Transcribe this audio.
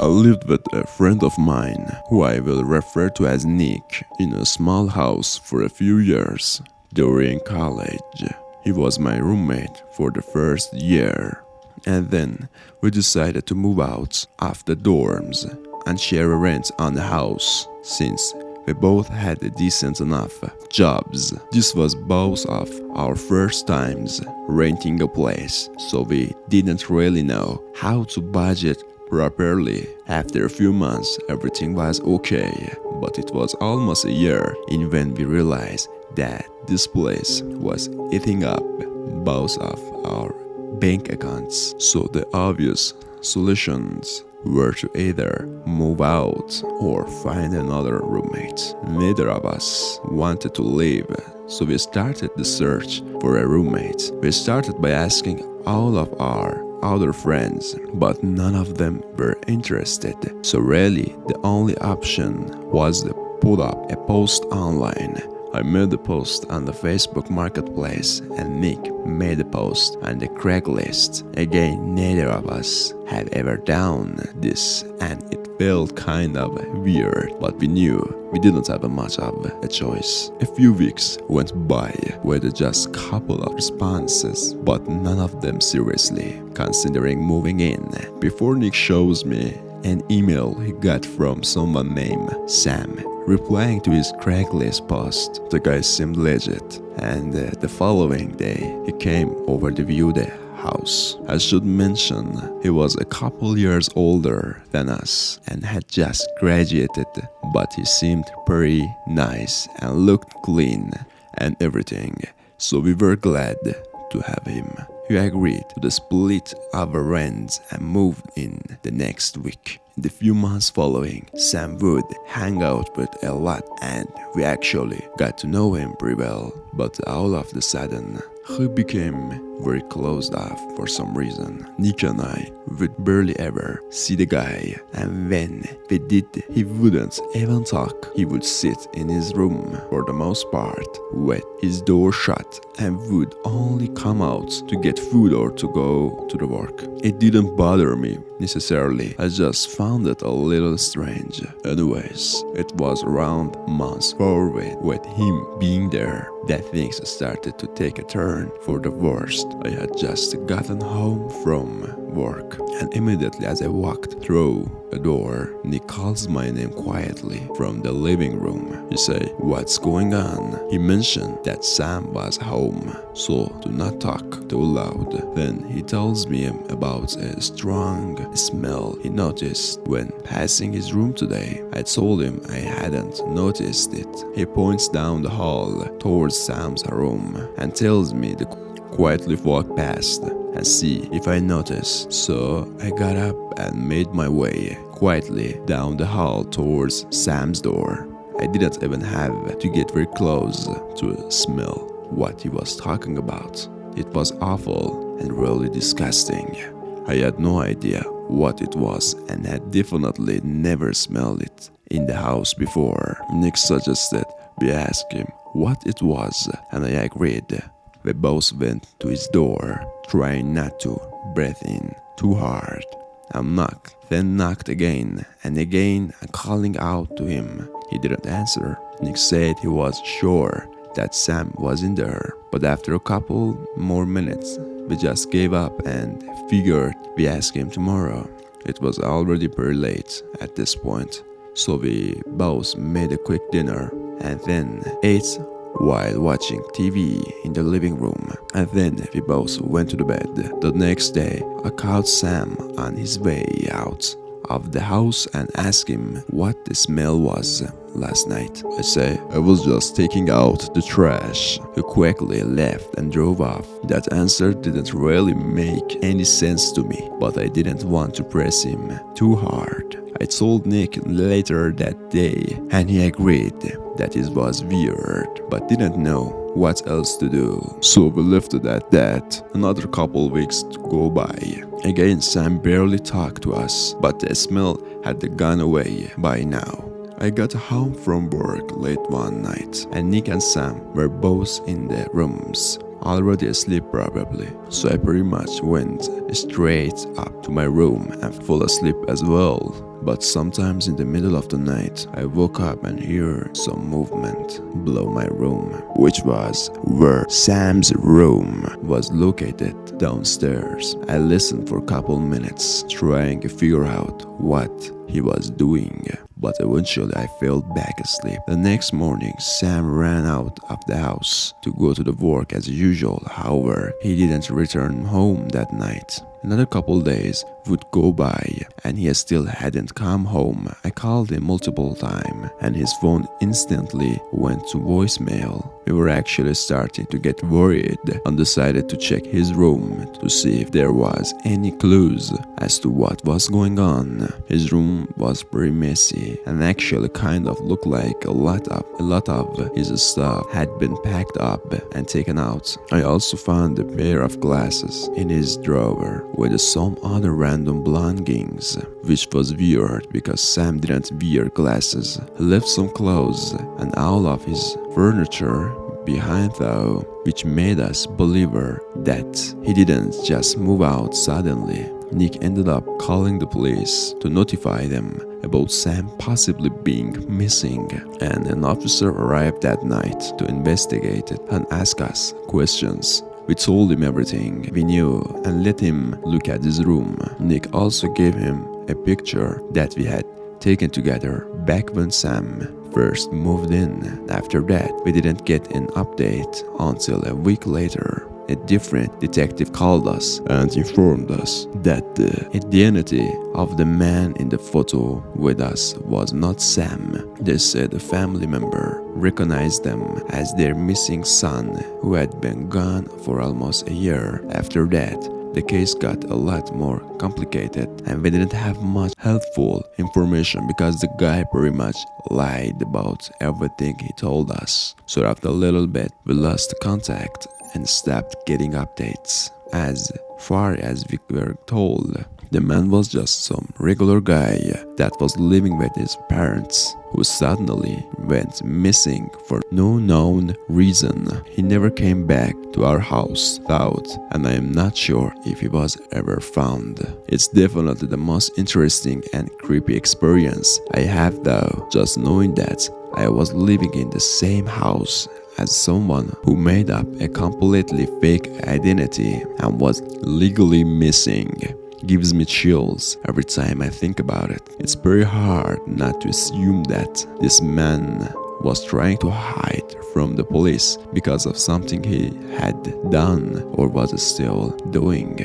I lived with a friend of mine, who I will refer to as Nick, in a small house for a few years. During college, he was my roommate for the first year. And then we decided to move out of the dorms and share a rent on the house, since we both had decent enough jobs. This was both of our first times renting a place, so we didn't really know how to budget properly. After a few months, everything was okay, but it was almost a year in when we realized that this place was eating up both of our bank accounts. So the obvious solutions were to either move out or find another roommate. Neither of us wanted to leave, so we started the search for a roommate. We started by asking all of our other friends, but none of them were interested. So really, the only option was to put up a post online. I made the post on the Facebook Marketplace and Nick made a post on the Craigslist. Again, neither of us had ever done this and it felt kind of weird, but we knew we didn't have much of a choice. A few weeks went by with just a couple of responses, but none of them seriously considering moving in. Before Nick shows me an email he got from someone named Sam, replying to his Craigslist post. The guy seemed legit, and the following day he came over to view the house. I should mention he was a couple years older than us and had just graduated, but he seemed pretty nice and looked clean and everything, so we were glad to have him. He agreed to the split of our rent and moved in the next week. In the few months following, Sam would hang out with a lot and we actually got to know him pretty well. But all of a sudden, he became very closed off for some reason. Nick and I would barely ever see the guy, and when we did, he wouldn't even talk. He would sit in his room for the most part with his door shut and would only come out to get food or to go to the work. It didn't bother me necessarily, I just found it a little strange. Anyways, it was around months forward with him being there that things started to take a turn for the worst. I had just gotten home from work, and immediately as I walked through the door, Nick calls my name quietly from the living room. He say, "What's going on?" He mentioned that Sam was home, so do not talk too loud. Then he tells me about a strong smell he noticed when passing his room today. I told him I hadn't noticed it. He points down the hall towards Sam's room and tells me to quietly walk past and see if I notice. So I got up and made my way quietly down the hall towards Sam's door. I didn't even have to get very close to smell what he was talking about. It was awful and really disgusting. I had no idea what it was and had definitely never smelled it in the house before. Nick suggested we ask him what it was and I agreed. We both went to his door, trying not to breathe in too hard. I knocked, then knocked again and again, and calling out to him. He didn't answer. Nick said he was sure that Sam was in there, but after a couple more minutes, we just gave up and figured we ask him tomorrow. It was already pretty late at this point, so we both made a quick dinner and then ate while watching TV in the living room, and then we both went to the bed. The next day, I called Sam on his way out of the house and asked him what the smell was last night. I say, "I was just taking out the trash." He quickly left and drove off. That answer didn't really make any sense to me, but I didn't want to press him too hard. I told Nick later that day and he agreed that it was weird, but didn't know what else to do. So we left it at that. Another couple weeks go by. Again, Sam barely talked to us, but the smell had gone away by now. I got home from work late one night and Nick and Sam were both in their rooms already asleep probably. So I pretty much went straight up to my room and fell asleep as well. But sometimes in the middle of the night, I woke up and hear some movement below my room, which was where Sam's room was located downstairs. I listened for a couple minutes, trying to figure out what he was doing, but eventually I fell back asleep. The next morning, Sam ran out of the house to go to the work as usual. However, he didn't return home that night. Another couple days would go by and he still hadn't come home. I called him multiple times and his phone instantly went to voicemail. We were actually starting to get worried and decided to check his room to see if there was any clues as to what was going on. His room was pretty messy and actually kind of looked like a lot of his stuff had been packed up and taken out. I also found a pair of glasses in his drawer with some other random belongings, which was weird because Sam didn't wear glasses. He left some clothes and all of his furniture behind though, which made us believe that he didn't just move out suddenly. Nick ended up calling the police to notify them about Sam possibly being missing, and an officer arrived that night to investigate it and ask us questions. We told him everything we knew and let him look at his room. Nick also gave him a picture that we had taken together back when Sam first moved in. After that, we didn't get an update until a week later. A different detective called us and informed us that the identity of the man in the photo with us was not Sam. They said a family member recognized them as their missing son who had been gone for almost a year. After that, the case got a lot more complicated and we didn't have much helpful information because the guy pretty much lied about everything he told us. So after a little bit, we lost contact and stopped getting updates. As far as we were told, the man was just some regular guy that was living with his parents who suddenly went missing for no known reason. He never came back to our house, and I am not sure if he was ever found. It's definitely the most interesting and creepy experience I have though, just knowing that I was living in the same house as someone who made up a completely fake identity and was legally missing. Gives me chills every time I think about it. It's very hard not to assume that this man was trying to hide from the police because of something he had done or was still doing.